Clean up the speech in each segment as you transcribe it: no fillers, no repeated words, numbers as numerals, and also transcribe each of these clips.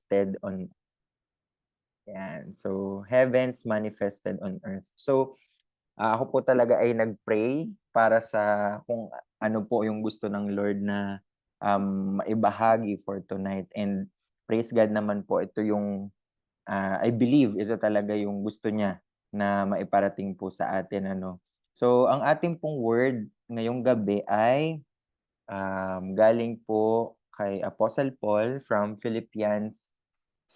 manifested on yan. So, heavens manifested on earth. So, ako po talaga ay nag-pray para sa kung ano po yung gusto ng Lord na maibahagi for tonight. And praise God naman po, ito yung, I believe, ito talaga yung gusto niya na maiparating po sa atin. Ano. So, ang ating pong word ngayong gabi ay galing po kay Apostle Paul from Philippians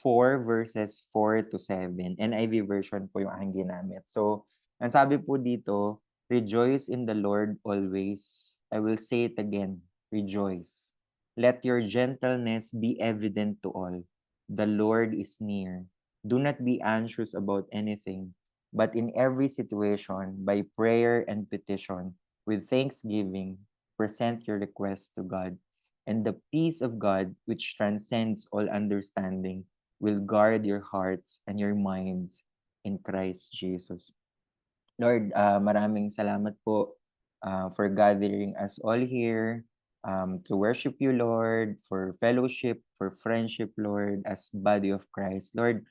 4 verses 4 to 7. NIV version po yung aking ginamit. So, ang sabi po dito, rejoice in the Lord always. I will say it again, rejoice. Let your gentleness be evident to all. The Lord is near. Do not be anxious about anything, but in every situation, by prayer and petition, with thanksgiving, present your requests to God. And the peace of God, which transcends all understanding, will guard your hearts and your minds in Christ Jesus. Lord, maraming salamat po for gathering us all here to worship you, Lord, for fellowship, for friendship, Lord, as body of Christ. Lord,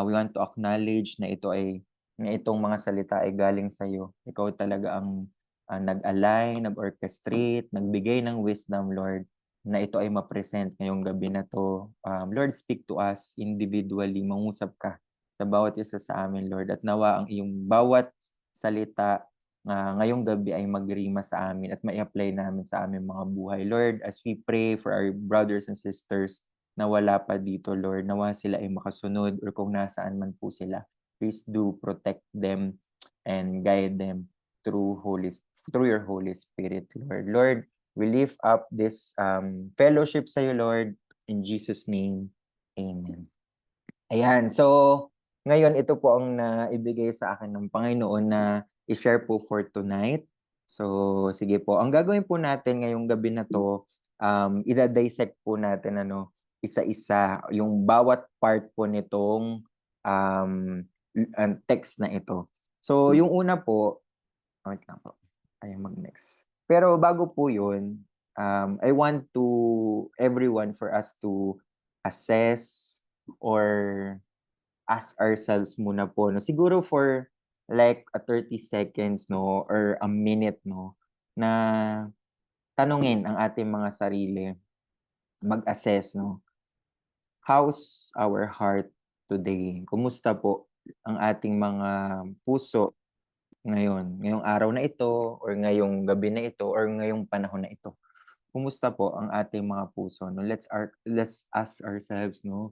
we want to acknowledge na itong mga salita ay galing sa iyo. Ikaw talaga ang nag-align, nag-orchestrate, nagbigay ng wisdom, Lord, na ito ay ma-present ngayong gabi na to. Lord, speak to us individually. Mangusap ka sa bawat isa sa amin, Lord. At nawa ang iyong bawat salita ngayong gabi ay magrima sa amin at mai-apply namin sa aming mga buhay. Lord, as we pray for our brothers and sisters na wala pa dito, Lord, nawa sila ay makasunod or kung nasaan man po sila. Please do protect them and guide them through your Holy Spirit, Lord. Lord, we lift up this fellowship sa iyo, Lord, in Jesus' name. Amen. Ayan, so ngayon ito po ang naibigay sa akin ng Panginoon na i-share po for tonight. So sige po, ang gagawin po natin ngayong gabi na to, ida-dissect po natin isa-isa yung bawat part po nitong text na ito. So yung una po, wait lang po. Ayaw mag-next. Pero bago po yun, I want everyone for us to assess or ask ourselves muna po, no? Siguro for like a 30 seconds, no? Or a minute, no? Na tanungin ang ating mga sarili, mag-assess, no? How's our heart today? Kumusta po ang ating mga puso ngayon, ngayong araw na ito, or ngayong gabi na ito, or ngayong panahon na ito. Kumusta po ang ating mga puso, no? Let's ask ourselves, no?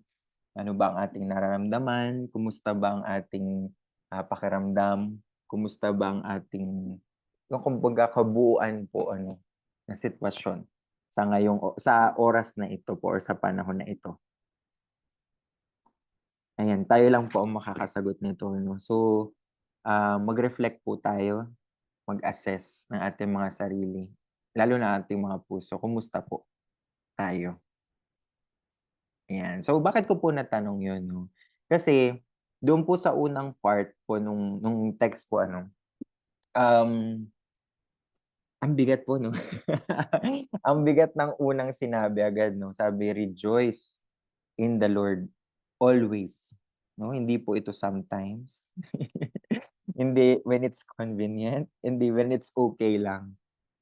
Ano ba ang ating nararamdaman? Kumusta ba ang ating pakiramdam? Kumusta ba ang ating yung kumbaga kabuuan po na sitwasyon sa oras na ito po or sa panahon na ito? Ayan, tayo lang po ang makakasagot nito, no? So, mag-reflect po tayo, mag-assess ng ating mga sarili, lalo na ating mga puso. Kumusta po tayo? Ayan. So, bakit ko po natanong yun, no? Kasi, doon po sa unang part po nung text po, um, ang bigat po, no? Ang bigat ng unang sinabi agad, no? Sabi, rejoice in the Lord always. No? Hindi po ito sometimes. Hindi when it's convenient. Hindi when it's okay lang.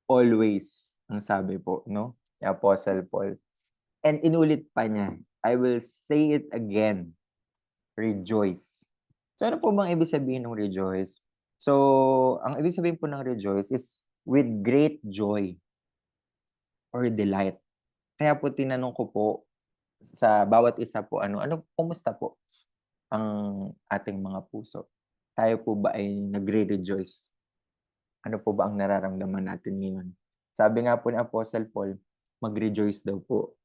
Always, ang sabi po, no? Ni Apostle Paul. And inulit pa niya, I will say it again, rejoice. So ano po bang ibig sabihin ng rejoice? So, ang ibig sabihin po ng rejoice is with great joy or delight. Kaya po tinanong ko po sa bawat isa po, kumusta po ang ating mga puso? Tayo po ba ay nagre-rejoice? Ano po ba ang nararamdaman natin ngayon? Sabi nga po ni Apostle Paul, mag-rejoice daw po.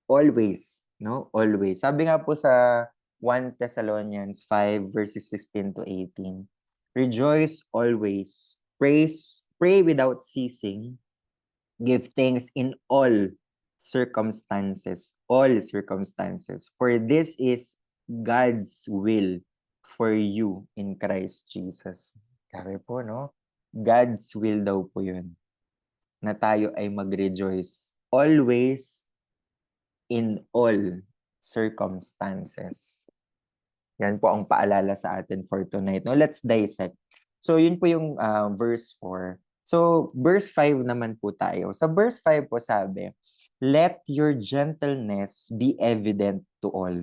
Always, no? Always. Sabi nga po sa 1 Thessalonians 5 verses 16 to 18, rejoice always, pray without ceasing, give thanks in all circumstances, for this is God's will for you in Christ Jesus. Sabi po, no? God's will daw po yun, na tayo ay mag-rejoice always in all circumstances. Yan po ang paalala sa atin for tonight. No, let's dissect. So yun po yung verse 4. So verse 5 naman po tayo. Sa verse 5 po sabi, let your gentleness be evident to all.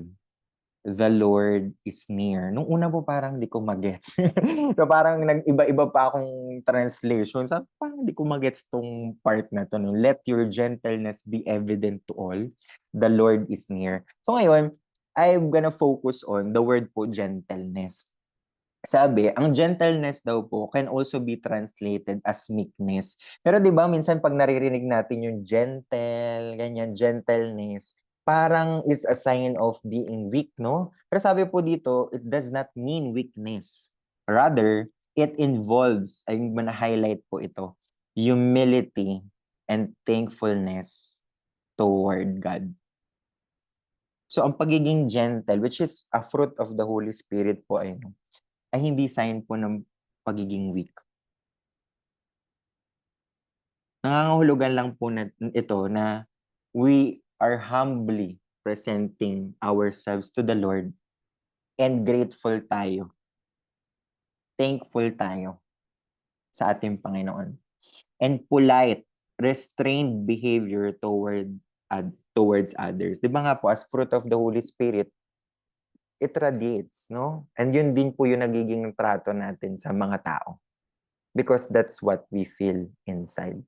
The Lord is near. Nung una po parang di ko magets. So parang nag-iba-iba pa akong translation. So parang di ko magets tong part na to. No? Let your gentleness be evident to all. The Lord is near. So ngayon, I'm gonna focus on the word po gentleness. Sabi, ang gentleness daw po can also be translated as meekness. Pero 'di ba minsan pag naririnig natin yung gentle, ganyan, gentleness, parang is a sign of being weak, no? Pero sabi po dito, it does not mean weakness. Rather, it involves, I'm gonna highlight po ito, humility and thankfulness toward God. So ang pagiging gentle, which is a fruit of the Holy Spirit po ay hindi sign po ng pagiging weak. Nangangahulugan lang po na ito na we are humbly presenting ourselves to the Lord and grateful tayo. Thankful tayo sa ating Panginoon. And polite, restrained behavior towards others. 'Di ba nga po, as fruit of the Holy Spirit, it radiates, no? And yun din po yung nagiging trato natin sa mga tao. Because that's what we feel inside.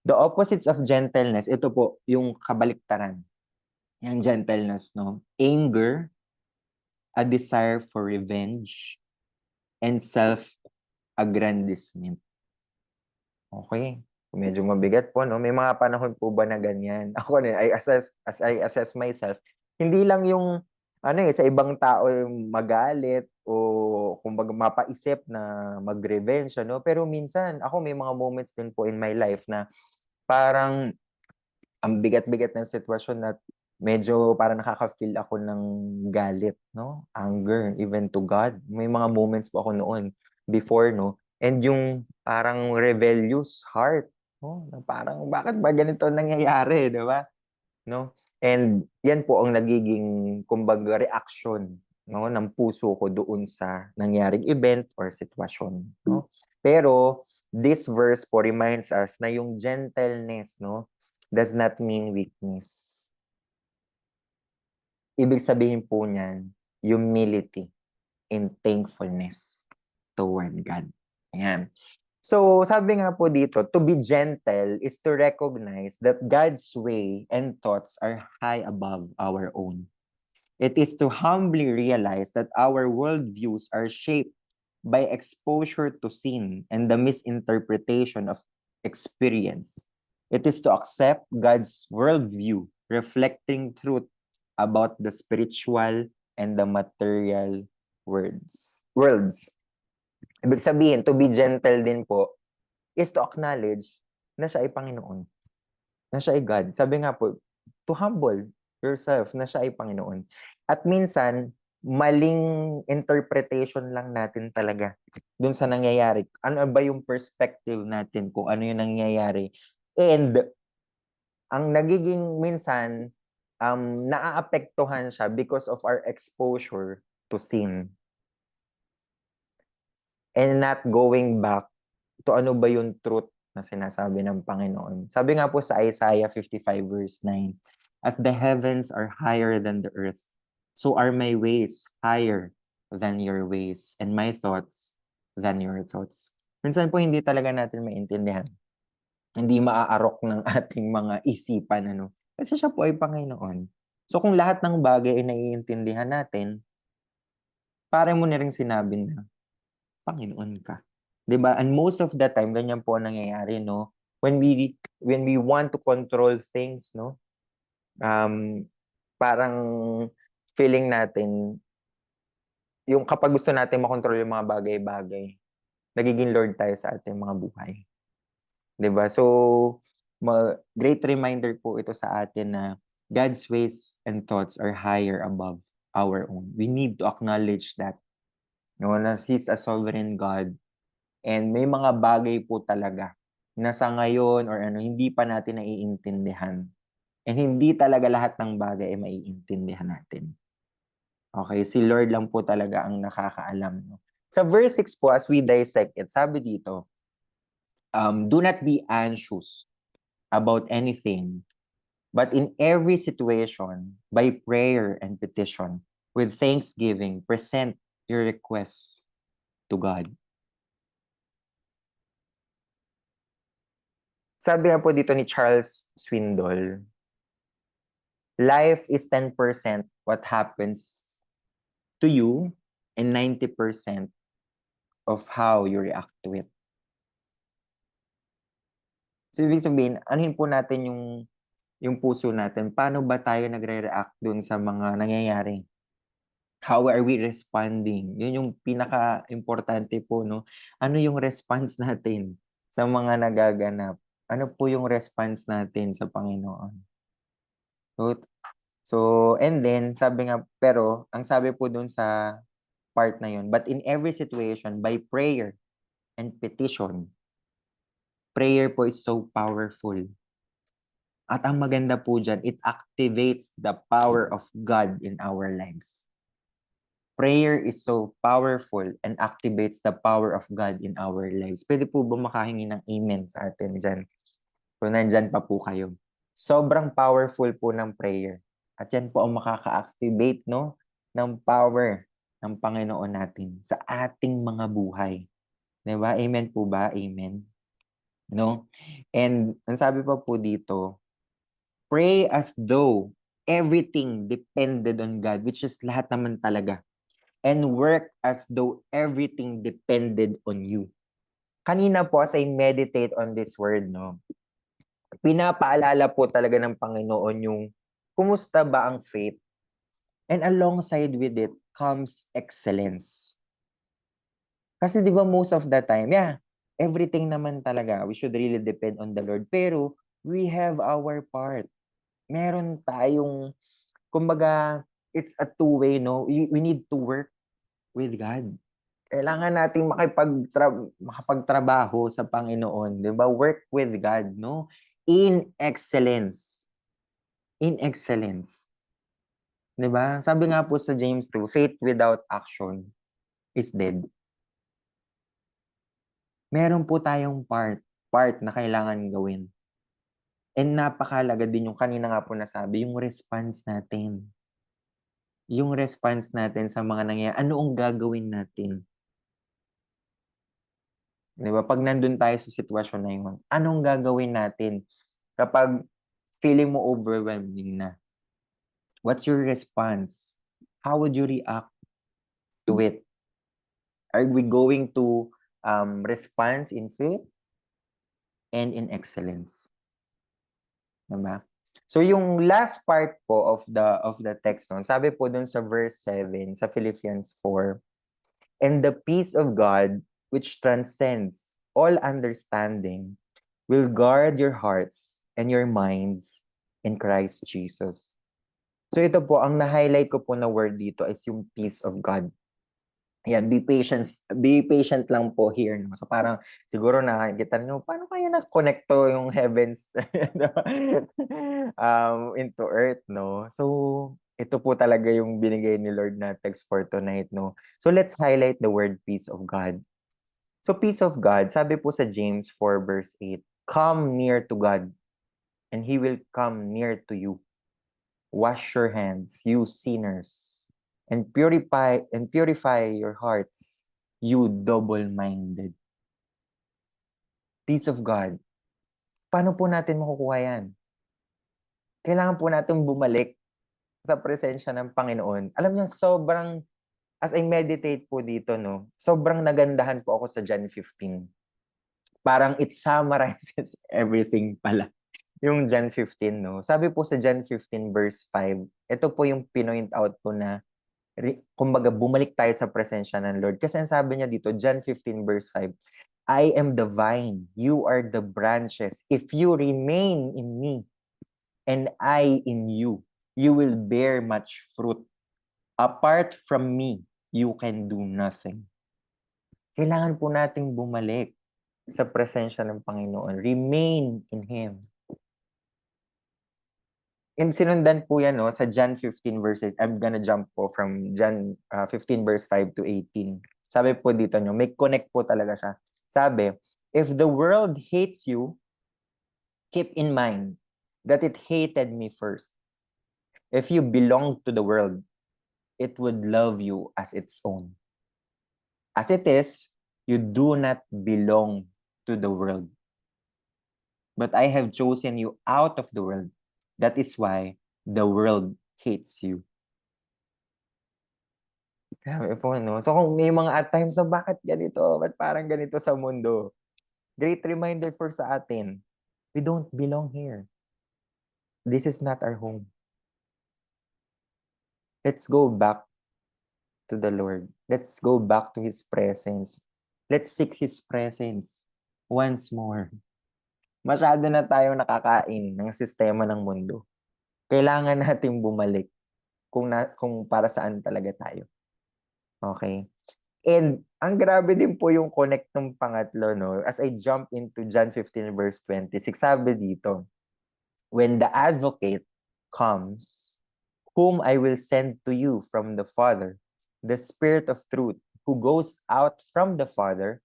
The opposites of gentleness, ito po, yung kabaliktaran. Yung gentleness, no? Anger, a desire for revenge, and self-aggrandizement. Okay. Medyo mabigat po, no? May mga panahon po ba na ganyan? Ako rin, as I assess myself, hindi lang yung, sa ibang tao yung magalit o kumbaga mapaisip na mag-revenge, ano? Pero minsan, ako may mga moments din po in my life na parang ang bigat-bigat ng sitwasyon na medyo parang nakaka-feel ako ng galit, no? Anger, even to God. May mga moments po ako noon before, no? And yung parang rebellious heart, no? Na parang bakit ba ganito nangyayari, 'di ba? No? And yan po ang nagiging kumbaga reaction, no, ng puso ko doon sa nangyaring event or sitwasyon, no? Pero this verse po reminds us na yung gentleness, no, does not mean weakness. Ibig sabihin po niyan, humility and thankfulness toward God. Ayan. So, sabi nga po dito, to be gentle is to recognize that God's way and thoughts are high above our own. It is to humbly realize that our worldviews are shaped by exposure to sin and the misinterpretation of experience. It is to accept God's worldview, reflecting truth about the spiritual and the material worlds. Ibig sabihin, to be gentle din po is to acknowledge na siya ay Panginoon, na siya ay God. Sabi nga po, to humble yourself na siya ay Panginoon. At minsan, maling interpretation lang natin talaga dun sa nangyayari. Ano ba yung perspective natin kung ano yung nangyayari? And ang nagiging minsan, naaapektuhan siya because of our exposure to sin. And not going back to ano ba yung truth na sinasabi ng Panginoon. Sabi nga po sa Isaiah 55 verse 9, as the heavens are higher than the earth, so are my ways higher than your ways, and my thoughts than your thoughts. Minsan po hindi talaga natin maintindihan. Hindi maaarok ng ating mga isipan, ano? Kasi siya po ay Panginoon. So kung lahat ng bagay ay naiintindihan natin, parang mo na rin sinabi na, Panginoon ka. 'Di ba? And most of the time ganyan po ang nangyayari, no? When we want to control things, no? Parang feeling natin yung kapag gusto natin makontrol yung mga bagay-bagay, nagiging lord tayo sa ating mga buhay. 'Di ba? So, great reminder po ito sa atin na God's ways and thoughts are higher above our own. We need to acknowledge that, no, na He's a sovereign God. And may mga bagay po talaga na sa ngayon or ano, hindi pa natin naiintindihan. And hindi talaga lahat ng bagay ay maiintindihan natin. Okay, si Lord lang po talaga ang nakakaalam. No? Sa verse 6 po, as we dissect it, sabi dito, do not be anxious about anything, but in every situation, by prayer and petition, with thanksgiving, present your requests to God. Sabi nga po dito ni Charles Swindoll, life is 10% what happens to you and 90% of how you react to it. So, ibig sabihin, anuhin po natin yung puso natin. Paano ba tayo nagre-react dun sa mga nangyayari? How are we responding? Yun yung pinaka-importante po, no? Ano yung response natin sa mga nagaganap? Ano po yung response natin sa Panginoon? So, so and then, sabi nga, pero, ang sabi po dun sa part na yun, but in every situation, by prayer and petition, prayer po is so powerful. At ang maganda po dyan, it activates the power of God in our lives. Prayer is so powerful and activates the power of God in our lives. Pwede po ba makahingi ng amen sa atin dyan? Kung nandyan pa po kayo. Sobrang powerful po ng prayer. At yan po ang makaka-activate, no, ng power ng Panginoon natin sa ating mga buhay. Diba? Amen po ba? Amen. No? And ang sabi pa po dito, pray as though everything depended on God, which is lahat naman talaga. And work as though everything depended on you. Kanina po, as I meditate on this word, no, pinapaalala po talaga ng Panginoon yung kumusta ba ang faith? And alongside with it comes excellence. Kasi di ba most of the time, everything naman talaga, we should really depend on the Lord. Pero we have our part. Meron tayong, kumbaga, it's a two-way, no? We need to work with God. Kailangan nating makapagtrabaho sa Panginoon, 'di ba? Work with God, no? In excellence. In excellence. 'Di ba? Sabi nga po sa James 2, faith without action is dead. Meron po tayong part na kailangan gawin. And napakahalaga din yung kanina nga po nasabi, yung response natin. Yung response natin sa mga nangyayari. Ano ang gagawin natin? 'Di ba? Pag nandun tayo sa sitwasyon na yun, anong gagawin natin kapag feeling mo overwhelming na? What's your response? How would you react to it? Are we going to respond in faith and in excellence? Diba? So yung last part po of the text, no, sabi po dun sa verse 7 sa Philippians 4, and the peace of God which transcends all understanding will guard your hearts and your minds in Christ Jesus. So ito po, ang na-highlight ko po na word dito is yung peace of God. Yan, be patient lang po here. No? So parang siguro nakikita nyo, paano kaya na-connecto yung heavens into earth, no? So ito po talaga yung binigay ni Lord na text for tonight, no? So let's highlight the word peace of God. So peace of God, sabi po sa James 4 verse 8, come near to God and He will come near to you. Wash your hands, you sinners, and purify your hearts, you double-minded. Peace of God. Paano po natin makukuha yan? Kailangan po natin bumalik sa presensya ng Panginoon. Alam niyo, sobrang, as I meditate po dito, no, sobrang nagandahan po ako sa John 15. Parang it summarizes everything pala. Yung John 15, no? Sabi po sa John 15 verse 5, ito po yung pinoint out po na kumbaga bumalik tayo sa presensya ng Lord. Kasi ang sabi niya dito, John 15 verse 5, I am the vine, you are the branches. If you remain in me and I in you, you will bear much fruit. Apart from me, you can do nothing. Kailangan po nating bumalik sa presensya ng Panginoon. Remain in Him. And sinundan po yan, no, sa John 15 verses. I'm gonna jump po from John 15 verse 5 to 18. Sabi po dito nyo, may connect po talaga siya. Sabi, if the world hates you, keep in mind that it hated me first. If you belong to the world, it would love you as its own. As it is, you do not belong to the world. But I have chosen you out of the world. That is why the world hates you. Grabe po, no? So kung may mga at times na bakit ganito, ba't parang ganito sa mundo? Great reminder for sa atin, we don't belong here. This is not our home. Let's go back to the Lord. Let's go back to His presence. Let's seek His presence once more. Masyado na tayong nakakain ng sistema ng mundo. Kailangan natin bumalik kung para saan talaga tayo. Okay? And ang grabe din po yung connect ng pangatlo, no? As I jump into John 15 verse 26, sabi dito, when the advocate comes, whom I will send to you from the Father, the Spirit of truth, who goes out from the Father,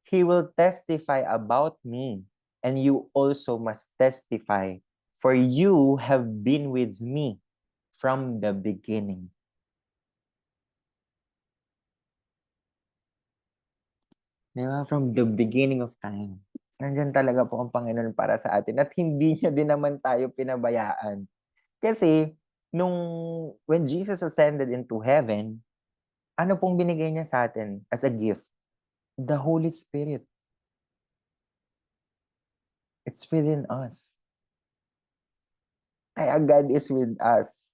he will testify about me, and you also must testify, for you have been with me from the beginning. Di ba? From the beginning of time. Nandyan talaga po ang Panginoon para sa atin at hindi niya din naman tayo pinabayaan. Kasi, when Jesus ascended into heaven, ano pong binigay niya sa atin as a gift? The Holy Spirit. It's within us. Ay, God is with us.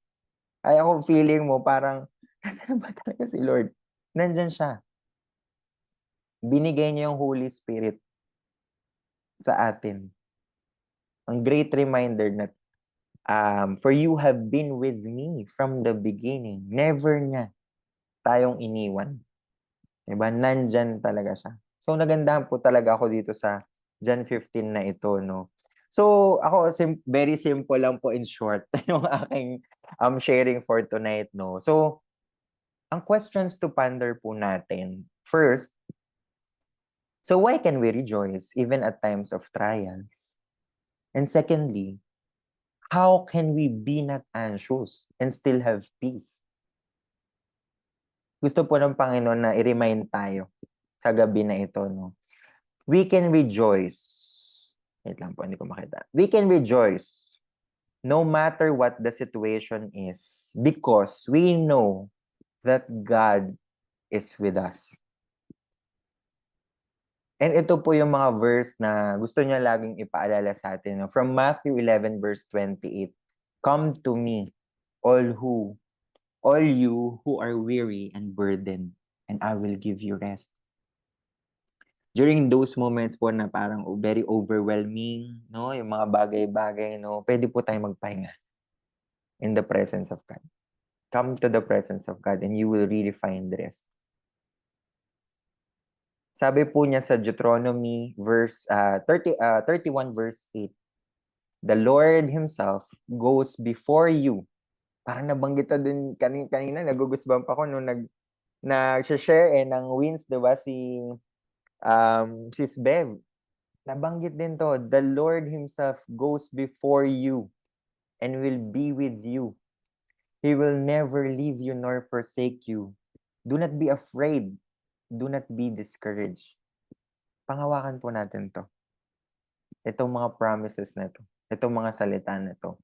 Ay, ako feeling mo parang, nasaan ba talaga si Lord? Nandyan siya. Binigay niya yung Holy Spirit sa atin. Ang great reminder na for you have been with me from the beginning. Never niya tayong iniwan. Diba? Nandyan talaga siya. So, nagandahan po talaga ako dito sa John 15 na ito, no? So, ako, very simple lang po in short yung aking sharing for tonight, no? So, ang questions to ponder po natin. First, so why can we rejoice even at times of trials? And secondly, how can we be not anxious and still have peace? Gusto po ng Panginoon na i-remind tayo sa gabi na ito, no? We can rejoice. Wait lang po, hindi ko makita. We can rejoice no matter what the situation is because we know that God is with us. And ito po yung mga verse na gusto niya laging ipaalala sa atin. No? From Matthew 11 verse 28, come to me, all you who are weary and burdened, and I will give you rest. During those moments po na parang very overwhelming, no, yung mga bagay-bagay, no, pwede po tayong magpahinga in the presence of God. Come to the presence of God and you will really find rest. Sabi po niya sa Deuteronomy 31 verse 8, the Lord Himself goes before you. Parang nabanggit na din kanina, nagugusbang pa ako nung nag-share ng wins, diba, Sis Bev. Nabanggit din to, the Lord Himself goes before you and will be with you. He will never leave you nor forsake you. Do not be afraid. Do not be discouraged. Pangawakan po natin to. Itong mga promises na to. Itong mga salita na to.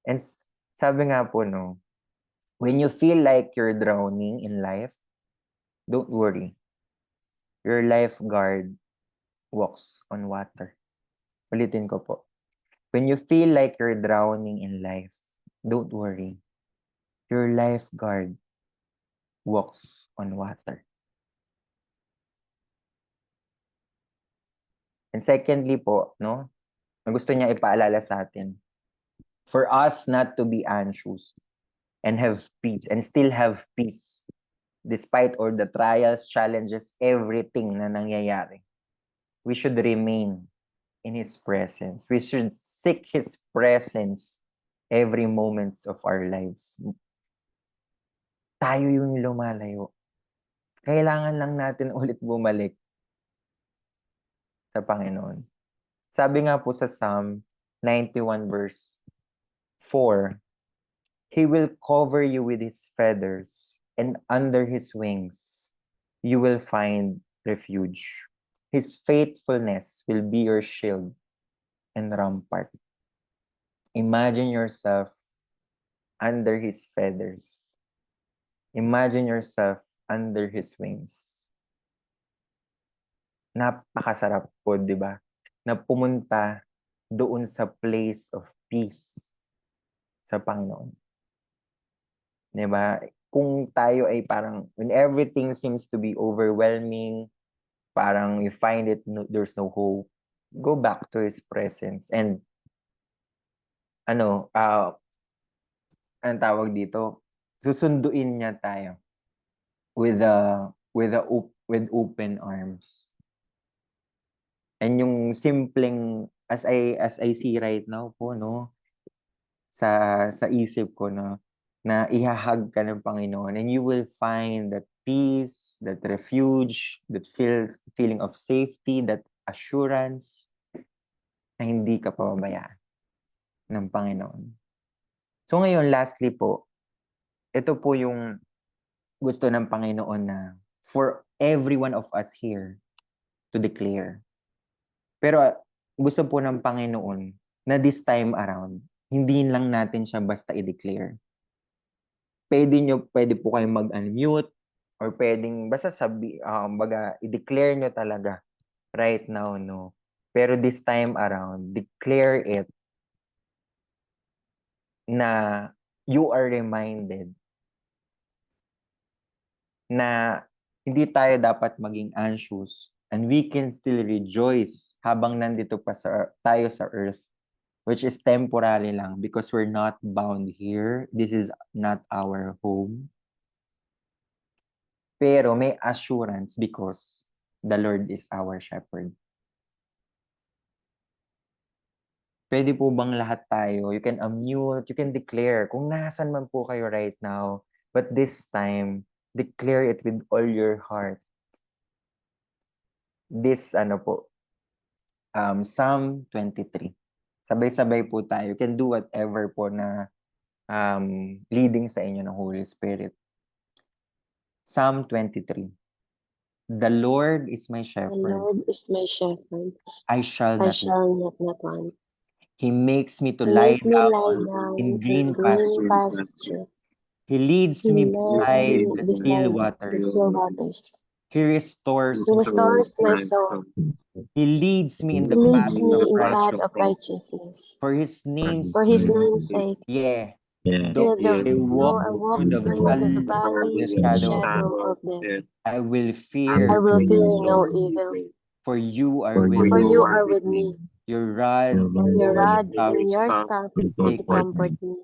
And sabi nga po, no, when you feel like you're drowning in life, don't worry. Your lifeguard walks on water. Ulitin ko po. When you feel like you're drowning in life, don't worry. Your lifeguard walks on water. And secondly po, no, gusto niya ipaalala sa atin, for us not to be anxious and have peace and still have peace despite all the trials, challenges, everything na nangyayari. We should remain in His presence. We should seek His presence every moments of our lives. Tayo yung lumalayo. Kailangan lang natin ulit bumalik sa Panginoon. Sabi nga po sa Psalm 91 verse 4, He will cover you with His feathers, and under His wings you will find refuge. His faithfulness will be your shield and rampart. Imagine yourself under His feathers. Imagine yourself under His wings. Napakasarap po, di ba? Na pumunta doon sa place of peace sa Panginoon. Di ba? Kung tayo ay parang, when everything seems to be overwhelming, parang you find it, there's no hope, go back to His presence. And, anong tawag dito? Susunduin niya tayo with open arms. And yung simpleng, as I see right now po, no, sa isip ko, no, na ihahag ka ng Panginoon, and you will find that peace, that refuge, that feeling of safety, that assurance na hindi ka pababayaan ng Panginoon. So ngayon, lastly po, ito po yung gusto ng Panginoon na for every one of us here to declare. Pero gusto po ng Panginoon na this time around, hindi lang natin siya basta i-declare. Pwede po kayong mag-unmute or pwedeng basta i-declare nyo talaga right now, no? Pero this time around, declare it na you are reminded na hindi tayo dapat maging anxious and we can still rejoice habang nandito pa tayo sa earth, which is temporary lang because we're not bound here. This is not our home. Pero may assurance because the Lord is our shepherd. Pwede po bang lahat tayo, you can unmute, you can declare kung nasan man po kayo right now, but this time, declare it with all your heart. This, Psalm 23. Sabay-sabay po tayo. You can do whatever po na leading sa inyo ng Holy Spirit. Psalm 23. The Lord is my The shepherd. Lord is my shepherd. I shall I not shall not want. He makes me to He lie makes me lie down down in in green green pastures. pasture. He leads He me led beside me the still beside waters. still waters. He restores He my restores my soul. He leads me in He the leads paths me of in the path righteousness of righteousness. for His name's For His sake. name's sake. Yeah. Yeah, Though I though walk I walk through the through the valley valley of the of the shadow of shadow death, of death, I will I fear will fear no no evil. for you are with For me. you are with me. Your rod Your and your rod staff, and your staff, they they comfort me.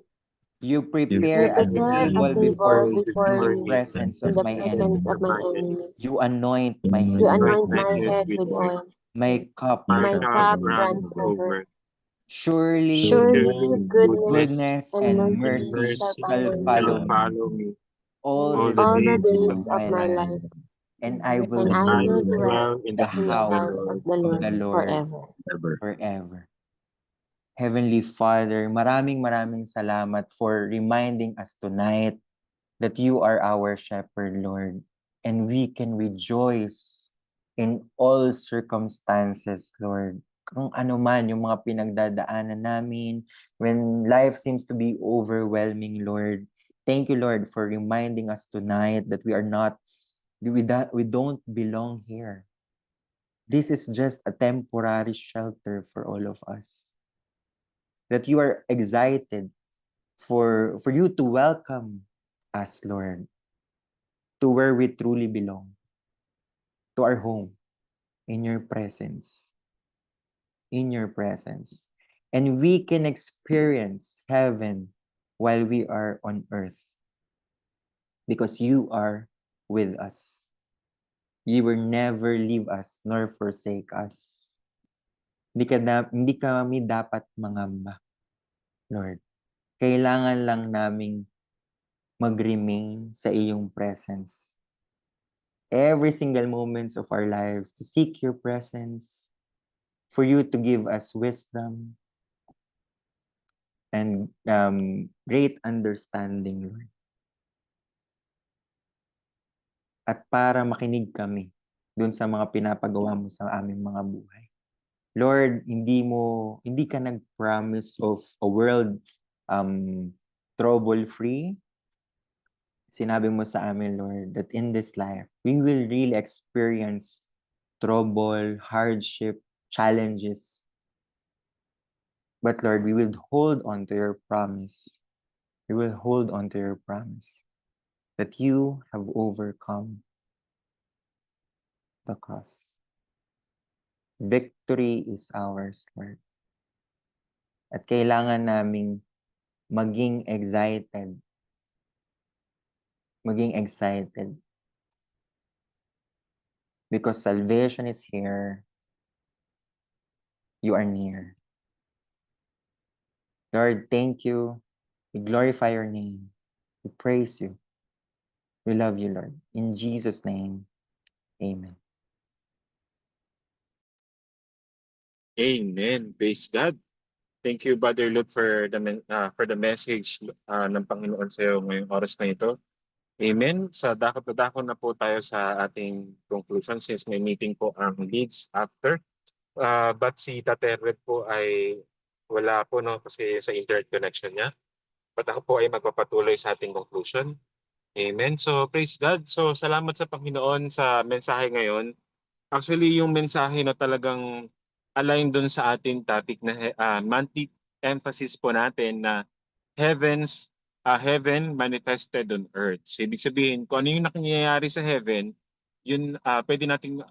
You You prepare a prepare a table before table me before in the me presence in of the my presence enemies. of my enemies. You anoint my You head. anoint my head with oil. My cup My cup runs over. runs over. Surely Surely goodness and and mercy mercy shall shall follow me follow me all the all the days of days of my my life, life, and I will and I will dwell dwell in the in the house house of the of the Lord Lord forever. forever. Heavenly Father, maraming salamat for reminding us tonight that you are our shepherd, Lord, and we can rejoice in all circumstances, Lord. Kung ano man yung mga pinagdadaanan namin, when life seems to be overwhelming, Lord, thank you, Lord, for reminding us tonight that we don't belong here. This is just a temporary shelter for all of us. That you are excited for you to welcome us, Lord, to where we truly belong, to our home, in your presence, And we can experience heaven while we are on earth because you are with us. You will never leave us nor forsake us. Hindi kami dapat mangamba, Lord. Kailangan lang naming mag-remain sa iyong presence. Every single moments of our lives to seek your presence, for you to give us wisdom and great understanding, Lord. At para makinig kami dun sa mga pinapagawa mo sa aming mga buhay. Lord, hindi ka nag-promise of a world trouble-free. Sinabi mo sa amin, Lord, that in this life, we will really experience trouble, hardship, challenges. But Lord, we will hold on to your promise. We will hold on to your promise that you have overcome the cross. Victory is ours, Lord. At kailangan naming maging excited. Because salvation is here. You are near. Lord, thank you. We glorify your name. We praise you. We love you, Lord. In Jesus' name, amen. Amen. Praise God. Thank you, Brother Luke, for the message ng Panginoon sa iyo ngayong oras na ito. Amen. Sa dakot na dakot na po tayo sa ating conclusion since may meeting po ang leads after. But si Tate Red po ay wala po no kasi sa internet connection niya. But ako po ay magpapatuloy sa ating conclusion. Amen. So praise God. So salamat sa Panginoon sa mensahe ngayon. Actually, yung mensahe na talagang align dun sa ating topic na monthly emphasis po natin na heaven manifested on earth. So, ibig sabihin, kung ano yung nangyayari sa heaven, yun,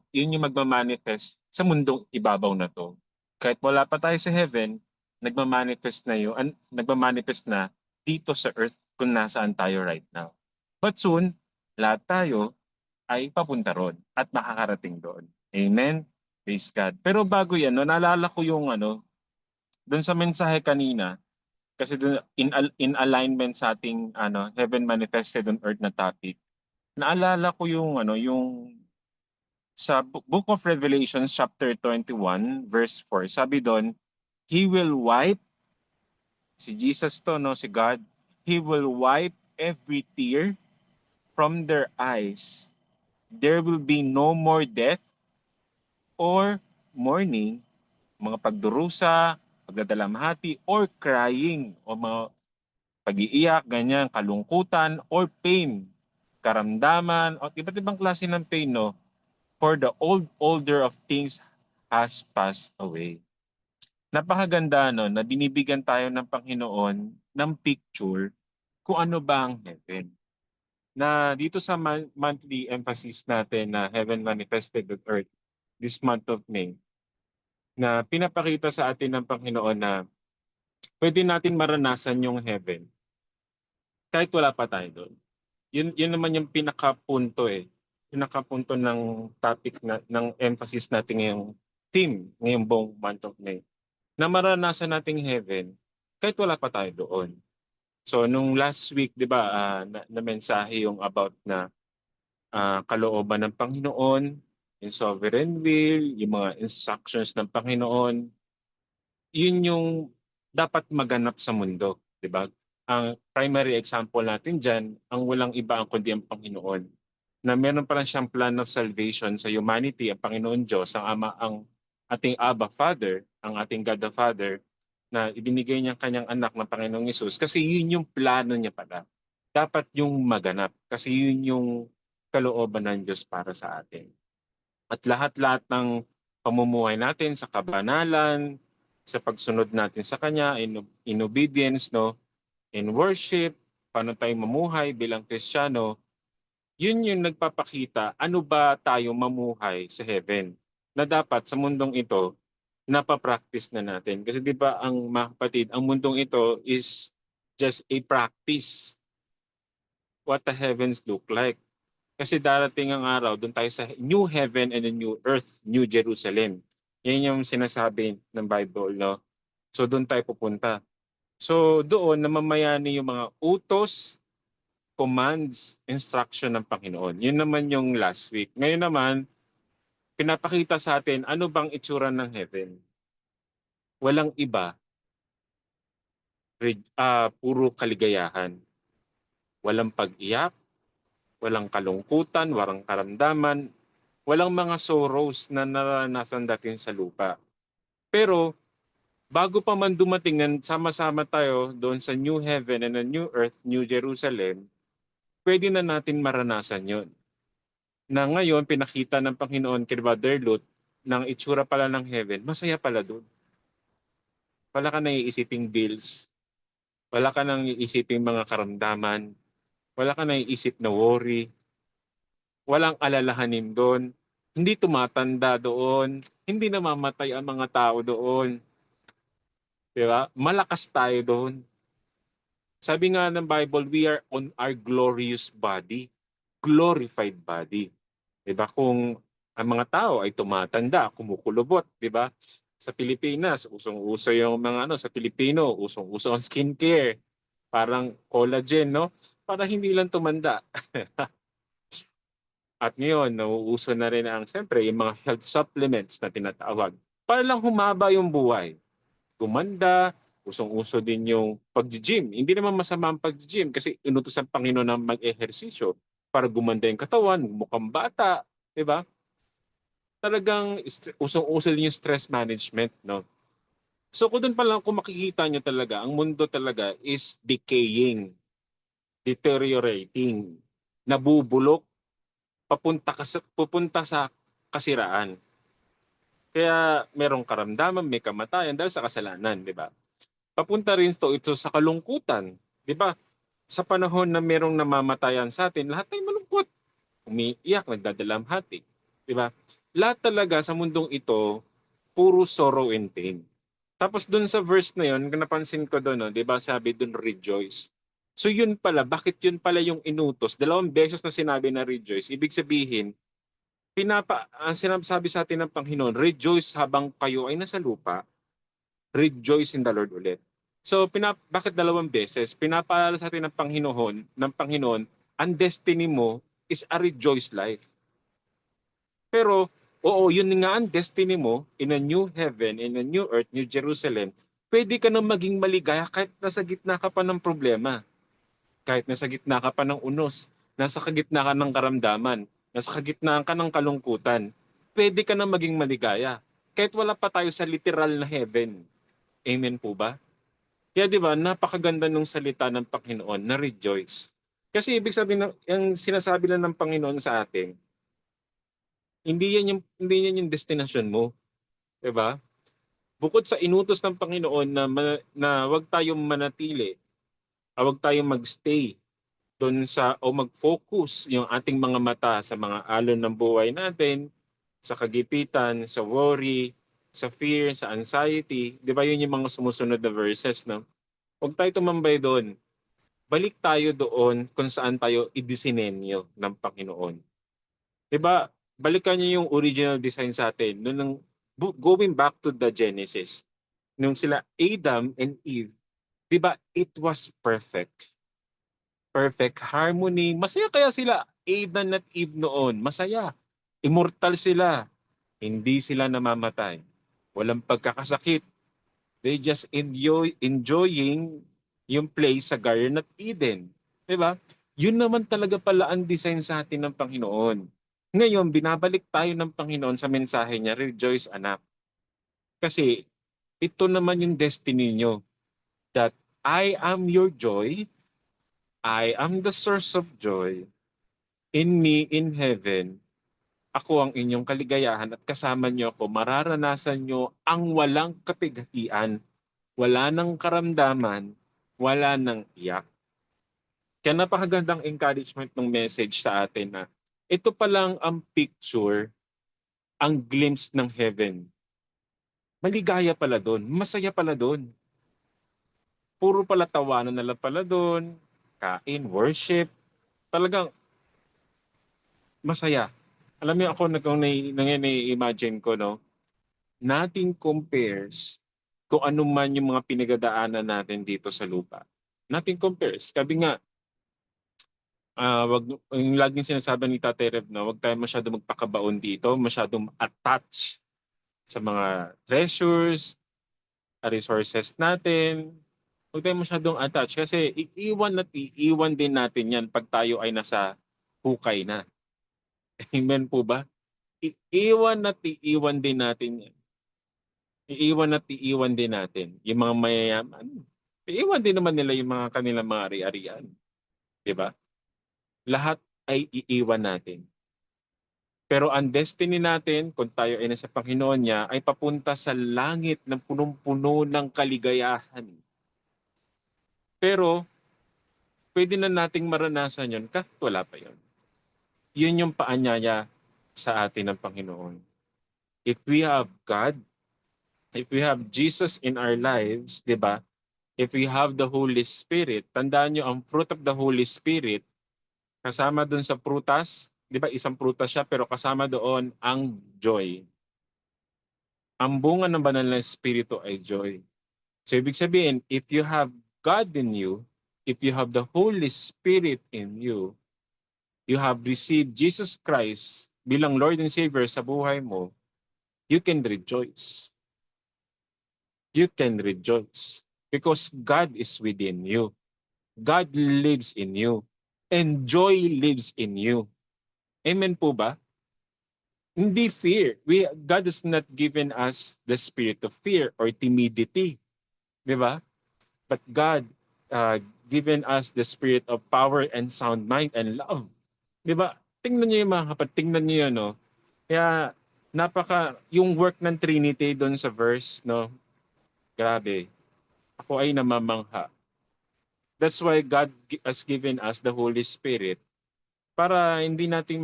yun yung magmamanifest sa mundong ibabaw na to. Kahit wala pa tayo sa heaven, nagmamanifest na dito sa earth kung nasaan tayo right now. But soon, lahat tayo ay papunta ron at makakarating doon. Amen? Praise God. Pero bago yan, no, naalala ko yung doon sa mensahe kanina, kasi doon in alignment sa ating heaven manifested on earth na topic. Naalala ko yung sa Book of Revelation chapter 21 verse 4. Sabi doon, He will wipe, si Jesus to, no, si God, He will wipe every tear from their eyes. There will be no more death or mourning, mga pagdurusa, pagdadalamhati, or crying, o mga pag-iiyak, ganyan, kalungkutan, or pain, karamdaman, o iba't ibang klase ng pain, no? For the older of things has passed away. Napakaganda, no, na binibigyan tayo ng Panginoon ng picture kung ano ba ang heaven. Na dito sa monthly emphasis natin na heaven manifested on earth, this month of May, na pinapakita sa atin ng Panginoon na pwede natin maranasan yung heaven kahit wala pa tayo doon. Yun naman yung pinakapunto Pinakapunto ng topic ng emphasis natin ngayong theme, ngayong buong month of May. Na maranasan nating heaven kahit wala pa tayo doon. So nung last week, 'di ba, na mensahe yung about na kalooban ng Panginoon, yung sovereign will, yung mga instructions ng Panginoon, yun yung dapat maganap sa mundo, di ba? Ang primary example natin dyan, ang walang iba ang kundi ang Panginoon. Na meron pa lang siyang plan of salvation sa humanity, ang Panginoon Diyos, ang Ama, ang ating Abba Father, ang ating God the Father, na ibinigay niya kanyang anak na Panginoong Yesus kasi yun yung plano niya pala. Dapat yung maganap kasi yun yung kalooban ng Diyos para sa atin. At lahat-lahat ng pamumuhay natin sa kabanalan, sa pagsunod natin sa Kanya, in obedience, no? In worship, paano tayo mamuhay bilang Kristiyano, yun yung nagpapakita ano ba tayo mamuhay sa heaven. Na dapat sa mundong ito, napapractice na natin. Kasi di ba ang mga kapatid, ang mundong ito is just a practice what the heavens look like. Kasi darating ang araw, doon tayo sa new heaven and a new earth, new Jerusalem. Yan yung sinasabi ng Bible, no? So doon tayo pupunta. So doon namamayani yung mga utos, commands, instruction ng Panginoon. Yun naman yung last week. Ngayon naman, pinapakita sa atin ano bang itsura ng heaven. Walang iba, puro kaligayahan. Walang pag-iyak, walang kalungkutan, walang karamdaman, walang mga sorrows na naranasan natin sa lupa. Pero bago pa man dumating na sama-sama tayo doon sa new heaven and a new earth, New Jerusalem, pwede na natin maranasan yon. Na ngayon, pinakita ng Panginoon kay Brother Lut ng itsura pala ng heaven, masaya pala doon. Wala ka nang iisiping bills, wala ka nang iisiping mga karamdaman, wala ka nang iisip na worry, walang alalahanin doon, hindi tumatanda doon, hindi namamatay ang mga tao doon. Di ba? Malakas tayo doon. Sabi nga ng Bible, we are on our glorious body, glorified body. Di ba? Kung ang mga tao ay tumatanda, kumukulubot, di ba? Sa Pilipinas, usong-uso yung mga sa Pilipino, usong-uso ang skincare, parang collagen, no? Para hindi lang tumanda. At ngayon, nauuso na rin siyempre, yung mga health supplements na tinatawag. Para lang humaba yung buhay. Gumanda, usong-uso din yung pag-gym. Hindi naman masama ang pag-gym kasi inutos ang Panginoon na mag-ehersisyo para gumanda yung katawan, mukhang bata, di ba? Talagang usong-uso din yung stress management, no? So kung doon pa lang, kung makikita nyo talaga, ang mundo talaga is decaying, deteriorating, nabubulok, pupunta sa kasiraan. Kaya merong karamdaman, may kamatayan dahil sa kasalanan, di ba? Papunta rin ito sa kalungkutan, di ba? Sa panahon na merong namamatayan sa atin, lahat ay malungkot. Umiiyak, nagdadalamhati, di ba? Lahat talaga sa mundong ito, puro sorrow and pain. Tapos dun sa verse na yun, napansin ko doon, no, di ba sabi dun rejoice. So yun pala, bakit yun pala yung inutos? 2 beses na sinabi na rejoice. Ibig sabihin, ang sinasabi sa atin ng Panginoon, rejoice habang kayo ay nasa lupa, rejoice in the Lord ulit. So bakit 2 beses? Pinapaalala sa atin ng Panginoon, ang destiny mo is a rejoice life. Pero oo, yun nga ang destiny mo in a new heaven, in a new earth, New Jerusalem. Pwede ka nang maging maligaya kahit nasa gitna ka pa ng problema. Kahit nasa gitna ka pa ng unos, nasa kagitna ka ng karamdaman, nasa kagitna ka ng kalungkutan, pwede ka na maging maligaya. Kahit wala pa tayo sa literal na heaven. Amen po ba? Kaya di ba, napakaganda nung salita ng Panginoon na rejoice. Kasi ibig sabihin, yung sinasabi lang ng Panginoon sa atin, hindi yan yung destinasyon mo. Di ba? Bukod sa inutos ng Panginoon na wag tayong manatili, wag tayong magstay doon o mag-focus yung ating mga mata sa mga alon ng buhay natin, sa kagipitan, sa worry, sa fear, sa anxiety. Di ba yun yung mga sumusunod na verses, no? Huwag tayo tumambay doon. Balik tayo doon kung saan tayo idisinenyo ng Panginoon. Di ba? Balikan niyo yung original design sa atin. Going back to the Genesis, nung sila Adam and Eve, di ba, it was perfect. Perfect harmony. Masaya kaya sila, Adam at Eve noon. Masaya. Immortal sila. Hindi sila namamatay. Walang pagkakasakit. They just enjoying yung place sa Garden of Eden. Diba? Yun naman talaga pala ang design sa atin ng Panginoon. Ngayon, binabalik tayo ng Panginoon sa mensahe niya, rejoice anak. Kasi ito naman yung destiny nyo. That I am your joy, I am the source of joy. In me, in heaven, ako ang inyong kaligayahan at kasama niyo ako, mararanasan niyo ang walang kapighatian, wala ng karamdaman, wala ng iyak. Kaya napakagandang encouragement ng message sa atin na ito pa lang ang picture, ang glimpse ng heaven. Maligaya pala doon, masaya pala doon. Puro pala tawanan na lang pala doon, kain, worship, talagang masaya. Alam niyo ako nai-imagine ko, no? Nothing compares kung ano man yung mga pinagdadaanan natin dito sa lupa. Nothing compares. Sabi nga, wag yung laging sinasabi ni Tatay Rev, no, wag tayo masyadong magpakabaon dito, masyadong attach sa mga treasures, resources natin. Huwag tayo masyadong attach kasi iiwan at iiwan din natin yan pag tayo ay nasa hukay na. Amen po ba? Iiwan at iiwan din natin yan. Iiwan at iiwan din natin. Yung mga mayayaman, iiwan din naman nila yung mga kanilang mga ari-arian. Diba? Lahat ay iiwan natin. Pero ang destiny natin, kung tayo ay nasa Panginoon niya, ay papunta sa langit ng punong-puno ng kaligayahan. Pero, pwede na nating maranasan yun kahit wala pa yun. Yun yung paanyaya sa atin ng Panginoon. If we have God, if we have Jesus in our lives, di ba? If we have the Holy Spirit, tandaan nyo ang fruit of the Holy Spirit, kasama dun sa prutas, di ba isang prutas siya, pero kasama doon ang joy. Ang bunga ng banal na Espiritu ay joy. So ibig sabihin, if you have God in you, if you have the Holy Spirit in you, you have received Jesus Christ bilang Lord and Savior sa buhay mo, you can rejoice. You can rejoice because God is within you. God lives in you. And joy lives in you. Amen po ba? Hindi fear. God has not given us the spirit of fear or timidity. Di ba? But God given us the spirit of power and sound mind and love. Di ba? Tingnan niyo yung mga kapatid, tingnan niyo yun, no? Kaya yung work ng Trinity doon sa verse, no? Grabe. Ako ay namamangha. That's why God has given us the Holy Spirit para hindi natin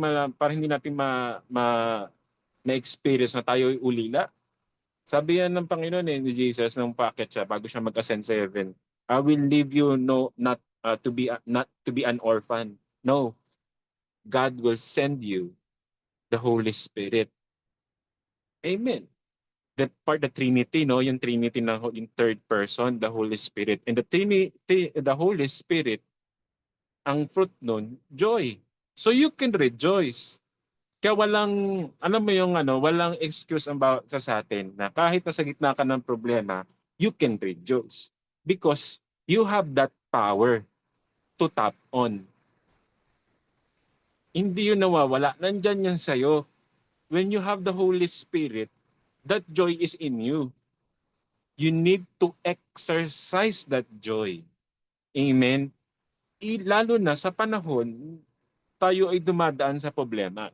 na-experience na tayo ay ulila. Sabi yan ng Panginoon ni Jesus nung packet siya bago siya mag-ascend sa heaven. I will leave you not to be an orphan. No. God will send you the Holy Spirit. Amen. The Trinity, no, yung Trinity yung third person, the Holy Spirit. And the Holy Spirit, ang fruit nun, joy. So you can rejoice. Kaya walang excuse sa atin na kahit nasa gitna ka ng problema, you can rejoice. Because you have that power to tap on. Hindi yun nawawala. Nandyan yan sa'yo. When you have the Holy Spirit, that joy is in you. You need to exercise that joy. Amen? Lalo na sa panahon, tayo ay dumadaan sa problema.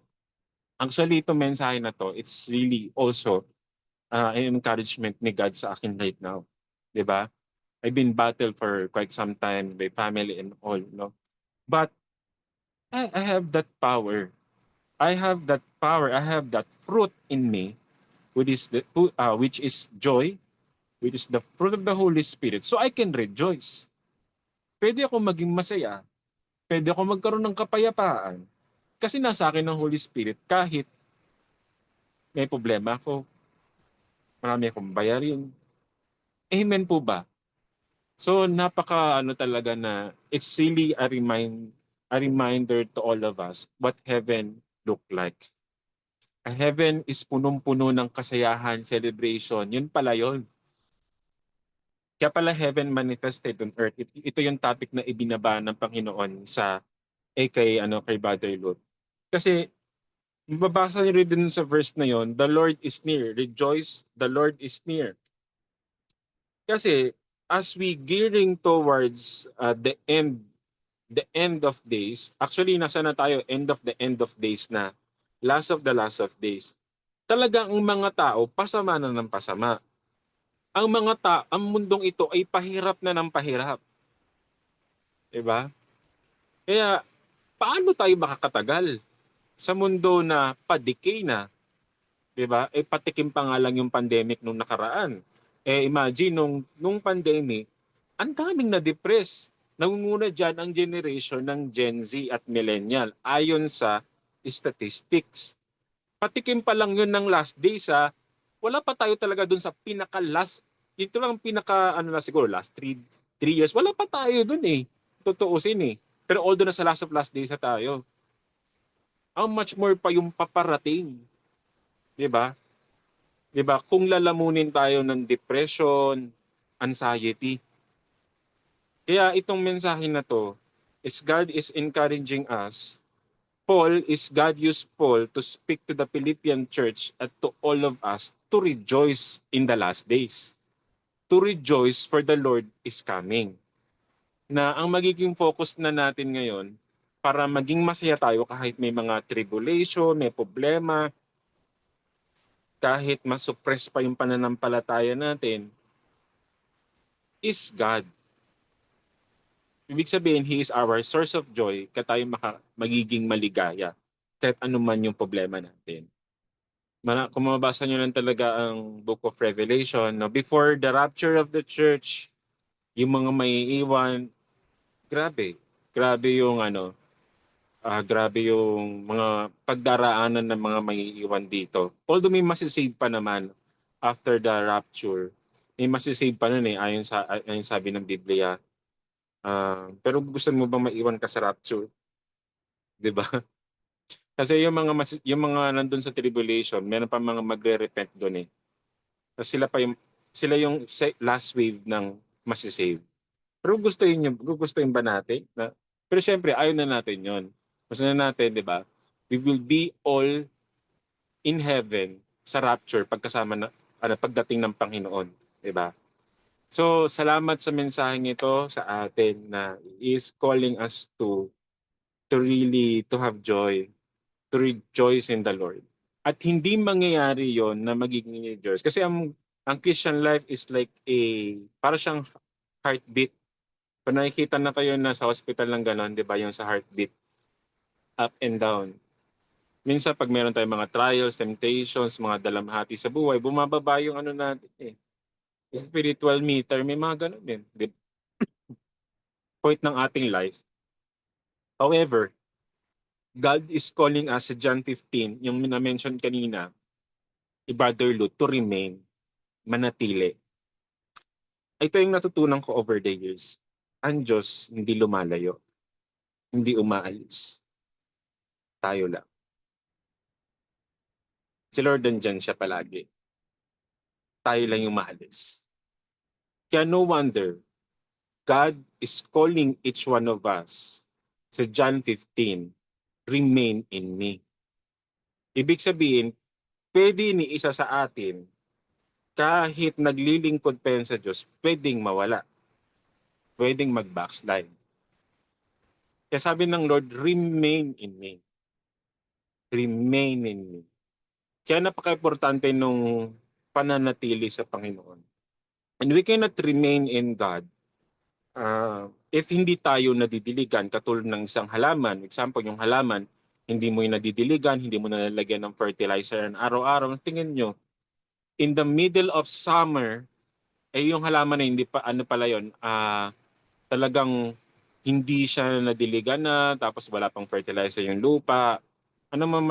Actually, itong mensahe na to, it's really also an encouragement ni God sa akin right now. Diba? I've been battled for quite some time with family and all. No? But I have that power. I have that power. I have that fruit in me, which is joy, which is the fruit of the Holy Spirit. So I can rejoice. Pwede ako maging masaya. Pwede ako magkaroon ng kapayapaan. Kasi nasa akin ng Holy Spirit kahit may problema ako. Marami akong bayarin. Amen po ba? So talaga na it's really a reminder to all of us what heaven look like. A heaven is punong-puno ng kasayahan, celebration. Yun pala yun. Kaya pala heaven manifested on earth. Ito yung topic na ibinaba ng Panginoon kay Brother Lot. Kasi mababasa niyo rin sa verse na yon, the Lord is near. Rejoice, the Lord is near. Kasi as we gearing towards the end of days, actually nasa na tayo, end of days na, last of days. Talagang ang mga tao, pasama na ng pasama. Ang mundong ito ay pahirap na ng pahirap. Diba? Kaya, paano tayo makakatagal sa mundo na pa-decay na? Diba? Patikim pa nga lang yung pandemic nung nakaraan. Imagine, nung pandemic, ang daming na-depress. Nangunguna dyan ang generation ng Gen Z at Millennial ayon sa statistics. Patikim pa lang yun ng last days, wala pa tayo talaga dun sa pinaka-last ito lang pinaka, ano na siguro, last 3 years, wala pa tayo dun eh. Tutuusin eh. Pero although nasa last of last days na tayo, how much more pa yung paparating? 'Di ba? 'Di ba? Kung lalamunin tayo ng depression, anxiety. Kaya itong mensahe na to is God is encouraging us. God used Paul to speak to the Philippian church at to all of us to rejoice in the last days. To rejoice for the Lord is coming. Na ang magiging focus na natin ngayon para maging masaya tayo kahit may mga tribulation, may problema, kahit masuppress pa yung pananampalataya natin, is God. Ibig sabihin, He is our source of joy kaya tayo magiging maligaya kahit anuman yung problema natin. Kung mababasa nyo lang talaga ang Book of Revelation, no, before the rapture of the church, yung mga maiiwan, grabe. Grabe yung mga pagdaraanan ng mga maiiwan dito. Although may masisave pa naman after the rapture. May masisave pa nun eh, ayon sabi ng Biblia. Pero gusto mo bang maiwan ka sa rapture? 'Di ba? Kasi yung mga nandun sa tribulation, meron pa mga magre-repent doon eh. Tapos sila yung last wave ng masisave. Pero gugustuhin ba natin? Pero syempre, ayaw na natin yon. Gusto na natin, di ba? We will be all in heaven sa rapture pagdating ng Panginoon. Di ba? So, salamat sa mensaheng ito sa atin na is calling us to really to have joy, to rejoice in the Lord. At hindi mangyayari yon na magiging rejoice. Kasi ang Christian life is like para siyang heartbeat. Pag nakikita na kayo na sa hospital ng gano'n, di ba, yung sa heartbeat, up and down. Minsan pag meron tayong mga trials, temptations, mga dalamhati sa buhay, bumababa yung ano natin eh. Spiritual meter, may mga gano'n din. Point ng ating life. However, God is calling us sa John 15, yung na-mention kanina, Brother Lou, to remain, manatili. Ito yung natutunan ko over the years. Ang Diyos hindi lumalayo, hindi umaalis. Tayo lang. Si Lord nandyan siya palagi. Tayo lang yung maalis. Kaya no wonder, God is calling each one of us sa John 15, remain in me. Ibig sabihin, pwede ni isa sa atin, kahit naglilingkod pa yan sa Diyos, pwedeng mawala. Pwedeng mag-backslide. Kaya sabi ng Lord, remain in me. Remain in me. Kaya napaka-importante nung pananatili sa Panginoon. And we cannot remain in God if hindi tayo nadidiligan katulad ng isang halaman. Example, yung halaman, hindi mo yung nadidiligan, hindi mo nalalagyan ng fertilizer araw-araw. Tingnan nyo, in the middle of summer, yung halaman na hindi pa, talagang hindi siya nadiligan na, tapos wala pang fertilizer yung lupa. Anong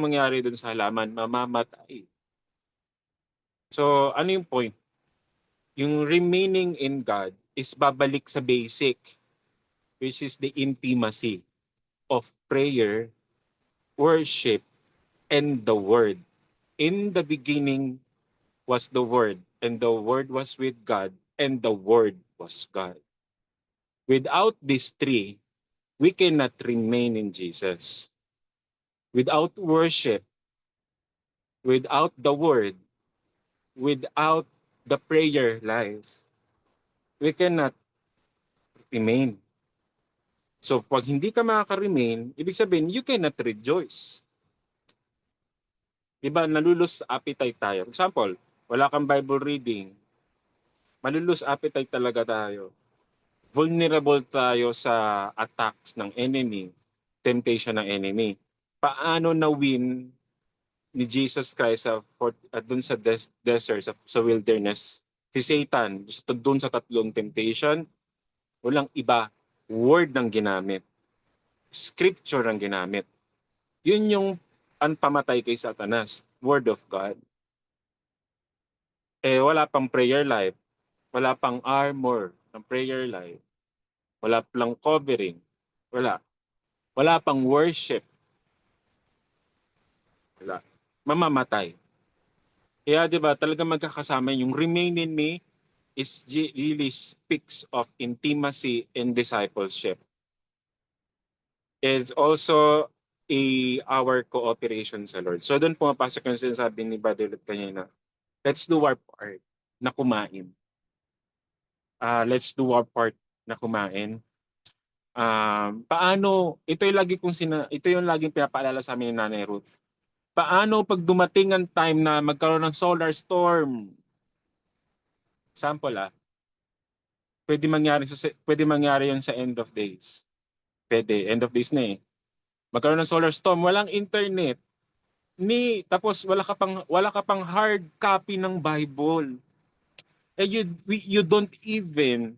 mangyari dun sa halaman? Mamamatay. So, ano yung point? Yung remaining in God is babalik sa basic, which is the intimacy of prayer, worship, and the Word. In the beginning was the Word, and the Word was with God, and the Word was God. Without these three, we cannot remain in Jesus. Without worship, without the Word, without the prayer life, we cannot remain. So pag hindi ka makaka-remain, ibig sabihin, you cannot rejoice. Diba, nalulus appetite tayo. Example, wala kang Bible reading, malulus appetite talaga tayo. Vulnerable tayo sa attacks ng enemy, temptation ng enemy. Paano na-win ni Jesus Christ dun sa desert, sa wilderness, si Satan, dun sa tatlong temptation, walang iba, word ng ginamit. Scripture ang ginamit. Yun yung ang pamatay kay Satanas, Word of God. wala pang prayer life, wala pang armor ng prayer life, wala pang covering, wala. Wala pang worship, wala. Mamamatay. Kaya 'di ba, talagang magkakasama yung remain in me really speaks of intimacy and discipleship. It's also our cooperation sa Lord. So doon pumapasok yung sinasabi ni Brother Lut kanina. Let's do our part na kumain. Let's do our part na kumain. Paano, ito yung laging pinapaalala sa amin ni Nanay Ruth. Paano pag dumating ang time na magkaroon ng solar storm? Sample pwede mangyari 'yon sa end of days. Pwede, end of days na eh. Magkaroon ng solar storm, walang internet, tapos wala ka pang hard copy ng Bible. You don't even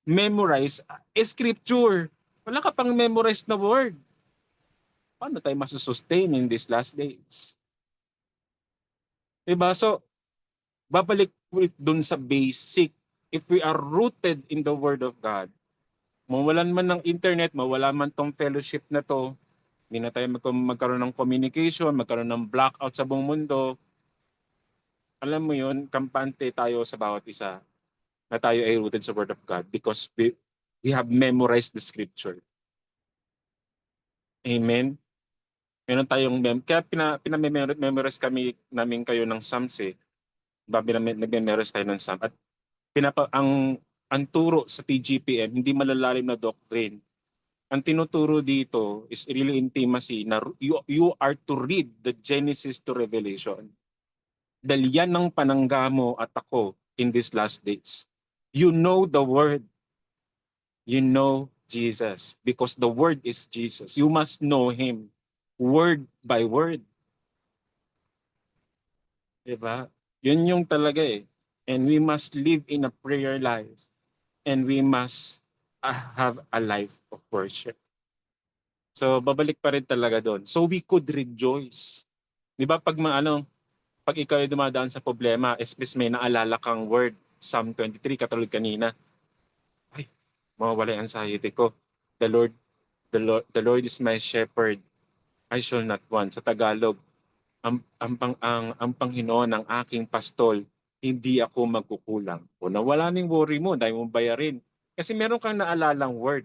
memorize scripture. Wala ka pang memorize na word. Paano tayo masusustain in these last days? Diba? So, babalik dun sa basic. If we are rooted in the Word of God, mawalan man ng internet, mawala man tong fellowship na to, hindi na tayo magkaroon ng communication, magkaroon ng blackout sa buong mundo, alam mo yun, kampante tayo sa bawat isa na tayo ay rooted sa Word of God because we have memorized the Scripture. Amen? Meron tayong kaya pinamemorize namin kayo ng Psalms eh. Nagme-memorize tayo ng Psalms. At ang turo sa TGPM, hindi malalalim na doctrine. Ang tinuturo dito is really intimacy na you are to read the Genesis to Revelation. Dahil yan ang panangga mo at ako in these last days. You know the Word. You know Jesus because the Word is Jesus. You must know Him word by word. Diba? Yun yung talaga eh. And we must live in a prayer life. And we must have a life of worship. So babalik pa rin talaga doon. So we could rejoice. Diba pag pag ikaw ay dumadaan sa problema, especially may naalala kang word, Psalm 23, katulad kanina, ay, mawawala yung anxiety ko. The Lord is my shepherd. I shall not want. Sa Tagalog, ang Panginoon ang aking pastol, hindi ako magkukulang. O nawala ng worry mo, dahil mo bayarin. Kasi meron kang naalalang word.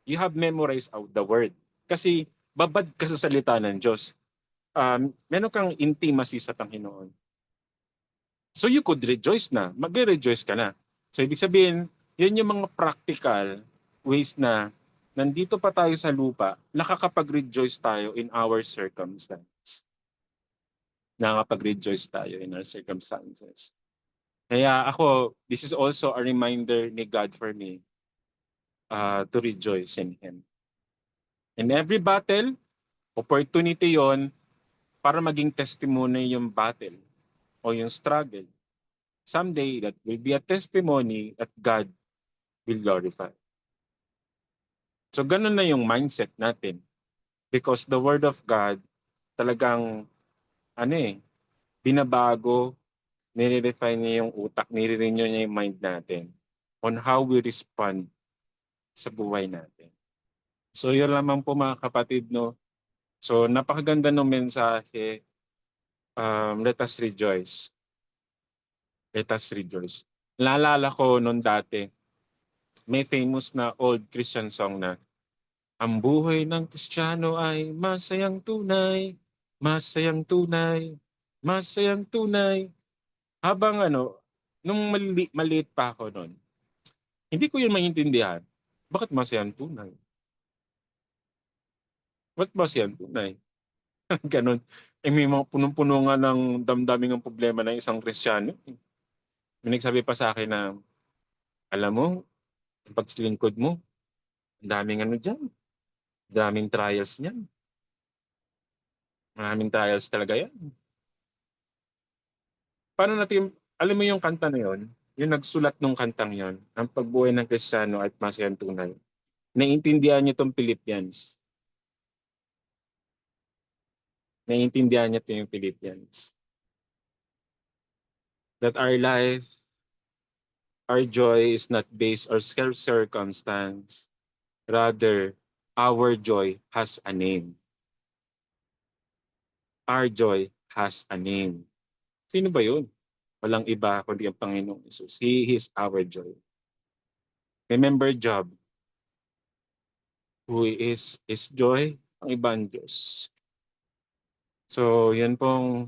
You have memorized out the word. Kasi babad ka sa salita ng Diyos. Meron kang intimacy sa Panginoon. So you could rejoice na. Mag-rejoice ka na. So ibig sabihin, yun yung mga practical ways na nandito pa tayo sa lupa, nakakapag-rejoice tayo in our circumstances. Nakakapag-rejoice tayo in our circumstances. Kaya ako, this is also a reminder ni God for me to rejoice in Him. In every battle, opportunity yon para maging testimony yung battle o yung struggle. Someday, that will be a testimony that God will glorify. So ganun na yung mindset natin. Because the Word of God talagang binabago, nire-refine niya yung utak, nire-renew niya yung mind natin on how we respond sa buhay natin. So yun lamang po mga kapatid, no? So napakaganda ng mensahe. Let us rejoice. Let us rejoice. Naalala ko noon dati, may famous na old Christian song na, ang buhay ng Kristiyano ay masayang tunay, masayang tunay, masayang tunay. Habang nung maliit pa ako noon, hindi ko yun maintindihan. Bakit masayang tunay? Bakit masayang tunay? Ganon. May mga punong-puno nga ng damdaming ang problema ng isang Kristiyano. May nagsabi pa sa akin na, alam mo, ang pagsilingkod mo, ang daming dyan. Daming trials niyan. Maraming trials talaga yan. Paano natin, alam mo yung kanta na yon, yung nagsulat ng kantang yon, ang pagbuhay ng Kristiyano at masayang tunay. Naiintindihan niyo itong Philippians. Naiintindihan niyo ito yung Philippians. that our joy is not based on circumstance. Rather, our joy has a name. Our joy has a name. Sino ba yun? Walang iba kundi ang Panginoong Isus. He is our joy. Remember Job, who is his joy? Ang ibang Diyos. So, yan pong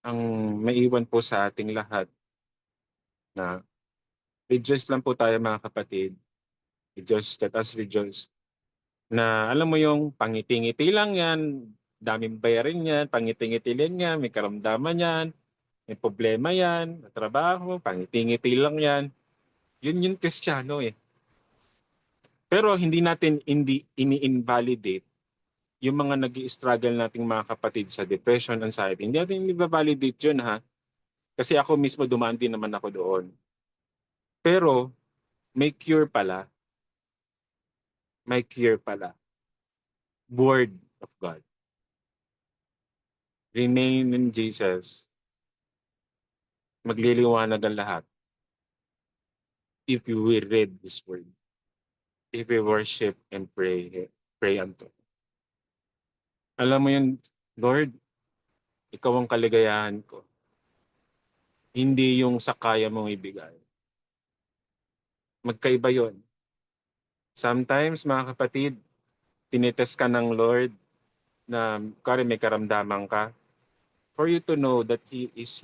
ang maiwan po sa ating lahat na rejoice lang po tayo mga kapatid. Rejoice, let us rejoice. Na alam mo yung pangiti-ngiti lang yan, daming bayarin yan, pangiti-ngiti lang yan, may karamdaman yan, may problema yan, may trabaho, pangiti-ngiti lang yan. Yun yung Kristiyano eh. Pero hindi ini-invalidate yung mga nag-i-struggle nating mga kapatid sa depression, anxiety. Hindi natin i-validate yun ha. Kasi ako mismo dumaan din naman ako doon. Pero may cure pala. May cure pala. Word of God. Remain in Jesus. Magliliwanag ang lahat. If you will read this word. If we worship and pray unto. Alam mo yun, Lord, ikaw ang kaligayahan ko. Hindi yung sa kaya mong ibigay. Magkaiba yun. Sometimes, mga kapatid, tinitest ka ng Lord na kare may karamdaman ka for you to know that He is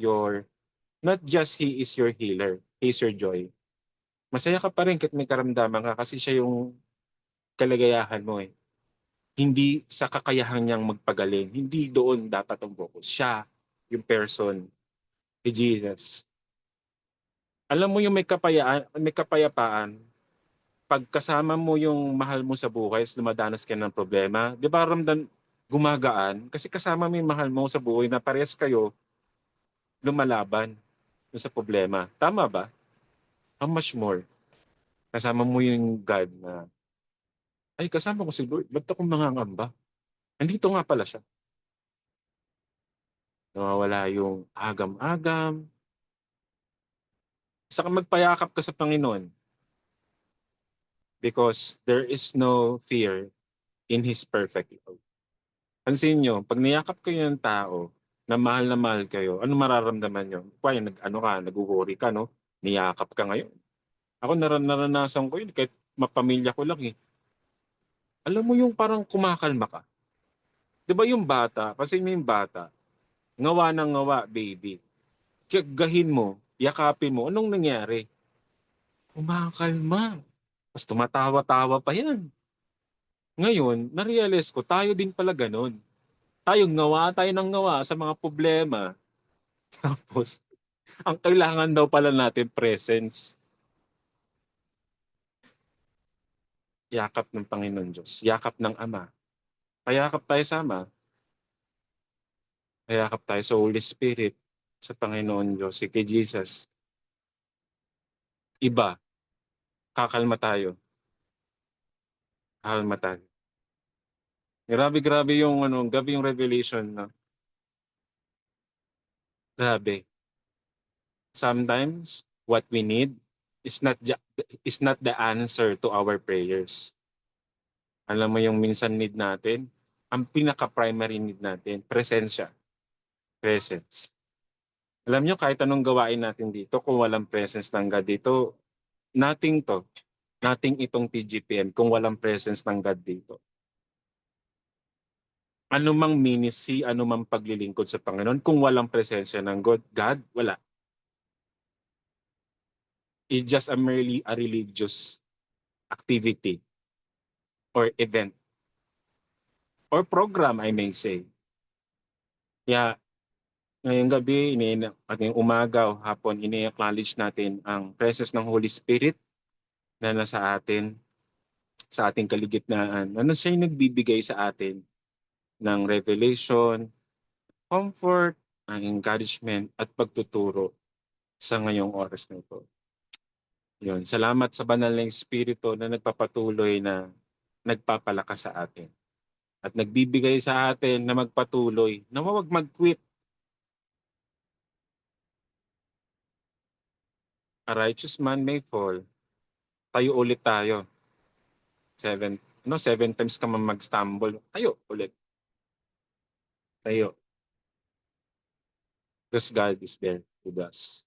not just He is your healer, He is your joy. Masaya ka pa rin kahit may karamdaman ka kasi siya yung kaligayahan mo eh. Hindi sa kakayahan niyang magpagaling. Hindi doon dapat ang focus. Siya, yung person, si Jesus. Alam mo yung may kapayapaan, pag kasama mo yung mahal mo sa buhay, dumadanas ka ng problema, di ba gumagaan? Kasi kasama mo yung mahal mo sa buhay na parehas kayo lumalaban sa problema. Tama ba? How much more? Kasama mo yung God na, ay kasama ko si Lord, ba't ako mangangamba? Andito nga pala siya. Nawawala yung agam-agam. Saka magpayakap ka sa Panginoon because there is no fear in His perfect love. Pansin nyo, pag niyakap kayo ng tao na mahal kayo, ano mararamdaman nyo? Kaya nag-worry ka, no? Niyakap ka ngayon. Ako naranasan ko yun, kahit mapamilya ko lang eh. Alam mo yung parang kumakalma ka. Di ba yung bata, kasi yung bata, ngawa ng ngawa, baby. Gahin mo, yakapin mo, anong nangyari? Kumakalma. Mas tumatawa-tawa pa yan. Ngayon, narealize ko, tayo din pala ganun. Tayo ng ngawa sa mga problema. Tapos, ang kailangan daw pala natin presence. Yakap ng Panginoon Diyos. Yakap ng Ama. Payakap tayo sa Ama. Payakap tayo sa Holy Spirit. Sa Panginoon Diyos. Si kay Jesus. Iba. Kakalma tayo. Kakalma tayo. Grabe yung gabi yung revelation. No? Grabe. Sometimes, what we need is not the answer to our prayers. Alam mo yung minsan need natin, ang pinaka-primary need natin, presensya. Presence. Alam nyo, kahit anong gawain natin dito, kung walang presence ng God dito, nothing to. Nothing itong TGPM kung walang presence ng God dito. Ano mang ministry, ano mang paglilingkod sa Panginoon, kung walang presensya ng God, wala. It's just merely a religious activity or event or program, I may say. Kaya ngayong gabi, ngayong umaga o hapon, ini-acknowledge natin ang presence ng Holy Spirit na nasa atin, sa ating kaligitnaan. Ano siya yung nagbibigay sa atin ng revelation, comfort, encouragement at pagtuturo sa ngayong oras na ito. Yun. Salamat sa banal na Espiritu na nagpapatuloy na nagpapalakas sa atin. At nagbibigay sa atin na magpatuloy, na huwag mag-quit. A righteous man may fall. Tayo ulit tayo. 7 times ka man mag-stumble. Tayo ulit. Tayo. Because God is there with us.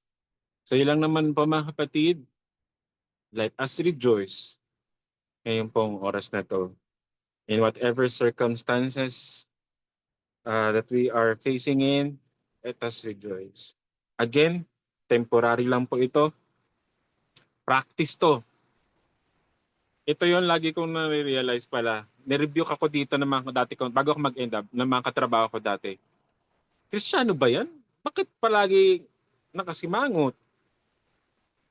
So yun lang naman po mga kapatid. Let us rejoice ngayon pong oras na to. In whatever circumstances that we are facing in, let us rejoice. Again, temporary lang po ito. Practice to. Ito yung lagi kong na-realize pala. Nirebuke ako dito ng mga dati ko, bago ako mag-end up, ng mga katrabaho ko dati. Kristiyano ba yan? Bakit palagi nakasimangot?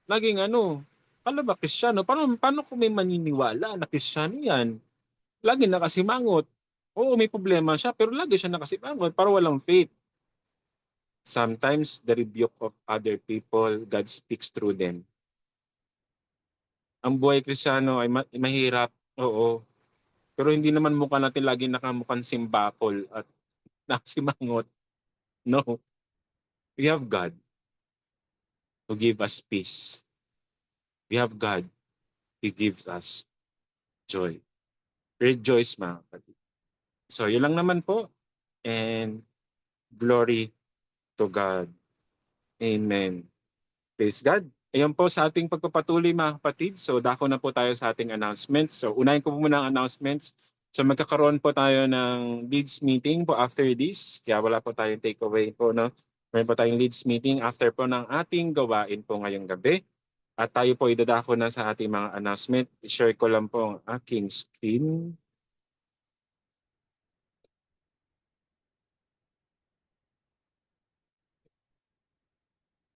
Laging paano ba Kristiyano? Paano kung may maniniwala na Kristiyano yan? Lagi nakasimangot. Oo, may problema siya, pero lagi siya nakasimangot para walang faith. Sometimes the rebuke of other people, God speaks through them. Ang buhay Kristiyano ay mahirap, oo. Pero hindi naman mukha natin lagi nakamukhang simbakol at nakasimangot. No. We have God who give us peace. We have God who gives us joy. Rejoice mga kapatid. So yun lang naman po. And glory to God. Amen. Praise God. Ayan po sa ating pagpapatuloy mga kapatid. So dako na po tayo sa ating announcements. So unahin ko po muna ang announcements. So magkakaroon po tayo ng leads meeting po after this. Kaya wala po tayong takeaway po. No? Meron po tayong leads meeting after po ng ating gawain po ngayong gabi. At tayo po idadako na sa ating mga announcement. I-share ko lang po ang aking screen.